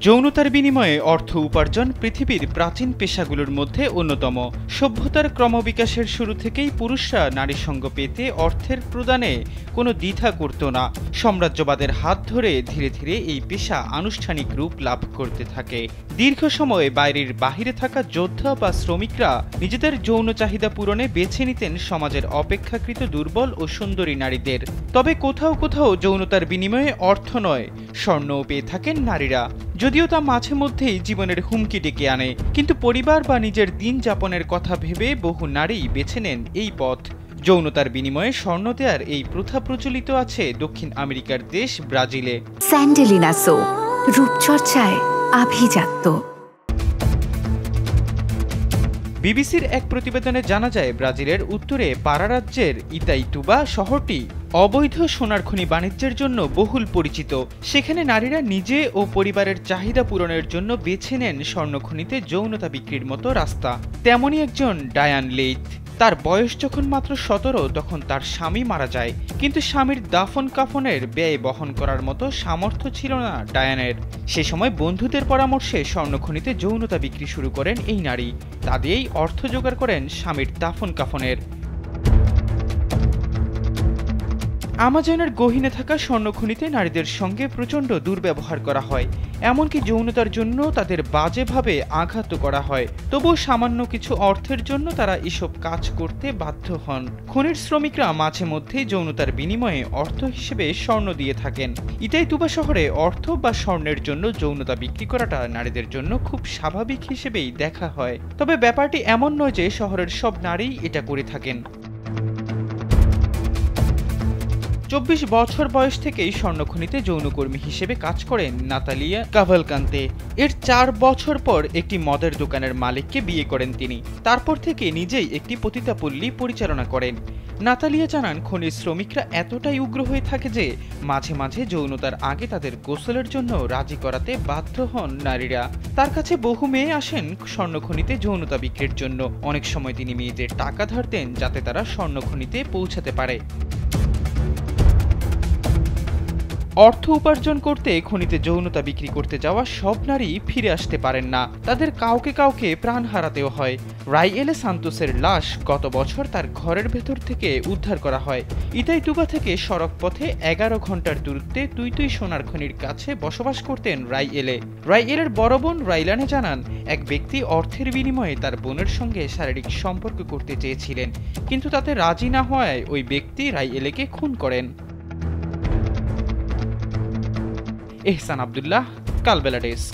যৌনতার বিনিময়ে অর্থ উপার্জন পৃথিবীর প্রাচীন পেশাগুলোর মধ্যে অন্যতম। সভ্যতার ক্রমবিকাশের শুরু থেকেই পুরুষরা নারী সঙ্গ পেতে অর্থের প্রদানে কোনো দ্বিধা করত না। সাম্রাজ্যবাদের হাত ধরে ধীরে ধীরে এই পেশা আনুষ্ঠানিক রূপ লাভ করতে থাকে। দীর্ঘ সময় বাইরের বাহিরে থাকা যোদ্ধা বা শ্রমিকরা নিজেদের যৌন চাহিদা পূরণে বেছে নিতেন সমাজের অপেক্ষাকৃত দুর্বল ও সুন্দরী নারীদের। তবে কোথাও কোথাও যৌনতার বিনিময়ে অর্থ নয়, স্বর্ণও পেয়ে থাকেন নারীরা, যদিও তা মাঝে মধ্যেই জীবনের হুমকি ডেকে আনে। কিন্তু পরিবার বা নিজের দিন যাপনের কথা ভেবে বহু নারী বেছে নেন এই পথ। যৌনতার বিনিময়ে স্বর্ণ দেওয়ার এই প্রথা প্রচলিত আছে দক্ষিণ আমেরিকার দেশ ব্রাজিলে। স্যান্ডেলিনা সো, রূপচর্চায় আভিজাত্য। বিবিসির এক প্রতিবেদনে জানা যায়, ব্রাজিলের উত্তরে পারা রাজ্যের ইতাইতুবা শহরটি অবৈধ সোনার খনি বাণিজ্যের জন্য বহুল পরিচিত। সেখানে নারীরা নিজে ও পরিবারের চাহিদা পূরণের জন্য বেছে নেন স্বর্ণখনিতে যৌনতা বিক্রির মতো রাস্তা। তেমনই একজন ডায়ান লেইথ। তার বয়স যখন মাত্র 17, তখন তার স্বামী মারা যায়। কিন্তু স্বামীর দাফন কাফনের ব্যয় বহন করার মতো সামর্থ্য ছিল না ডায়ানের। সে সময় বন্ধুদের পরামর্শে স্বর্ণখনিতে যৌনতা বিক্রি শুরু করেন এই নারী। তা দিয়েই অর্থ জোগাড় করেন স্বামীর দাফন কাফনের। আমাজনের গহীনে থাকা স্বর্ণখনিতে নারীদের সঙ্গে প্রচণ্ড দুর্ব্যবহার করা হয়, এমনকি যৌনতার জন্য তাদের বাজেভাবে আঘাত করা হয়। তবুও সামান্য কিছু অর্থের জন্য তারা এসব কাজ করতে বাধ্য হন। খনির শ্রমিকরা মাঝে মধ্যেই যৌনতার বিনিময়ে অর্থ হিসেবে স্বর্ণ দিয়ে থাকেন। ইতাইতুবা শহরে অর্থ বা স্বর্ণের জন্য যৌনতা বিক্রি করাটা নারীদের জন্য খুব স্বাভাবিক হিসেবেই দেখা হয়। তবে ব্যাপারটি এমন নয় যে শহরের সব নারীই এটা করে থাকেন। 24 বছর বয়স থেকেই স্বর্ণখনিতে যৌনকর্মী হিসেবে কাজ করেন নাতালিয়া কাভালকান্তে। এর 4 বছর পর একটি মদের দোকানের মালিককে বিয়ে করেন তিনি। তারপর থেকে নিজেই একটি পতিতাপল্লী পরিচালনা করেন। নাতালিয়া জানান, খনির শ্রমিকরা এতটাই উগ্র হয়ে থাকে যে মাঝে মাঝে যৌনতার আগে তাদের গোসলের জন্য রাজি করাতে বাধ্য হন নারীরা। তার কাছে বহু মেয়ে আসেন স্বর্ণখনিতে যৌনতা বিক্রির জন্য। অনেক সময় তিনি মেয়েদের টাকা ধার দেন যাতে তারা স্বর্ণখনিতে পৌঁছাতে পারে। অর্থ উপার্জন করতে খনিতে যৌনতা বিক্রি করতে যাওয়া সব নারী ফিরে আসতে পারেন না। তাদের কাউকে কাউকে প্রাণ হারাতেও হয়। রাইয়েলে সান্তোসের লাশ গত বছর তার ঘরের ভেতর থেকে উদ্ধার করা হয়। ইতাইতুবা থেকে সড়ক পথে 11 ঘন্টার দূরত্বে তুইতুই সোনার খনির কাছে বসবাস করতেন রাইয়েলে। রাইয়েলের বড় বোন রাইলানে জানান, এক ব্যক্তি অর্থের বিনিময়ে তার বোনের সঙ্গে শারীরিক সম্পর্ক করতে চেয়েছিলেন, কিন্তু তাতে রাজি না হওয়ায় ওই ব্যক্তি রাইয়েলেকে খুন করেন। এহসান আব্দুল্লাহ, কালবেলা ডেস্ক।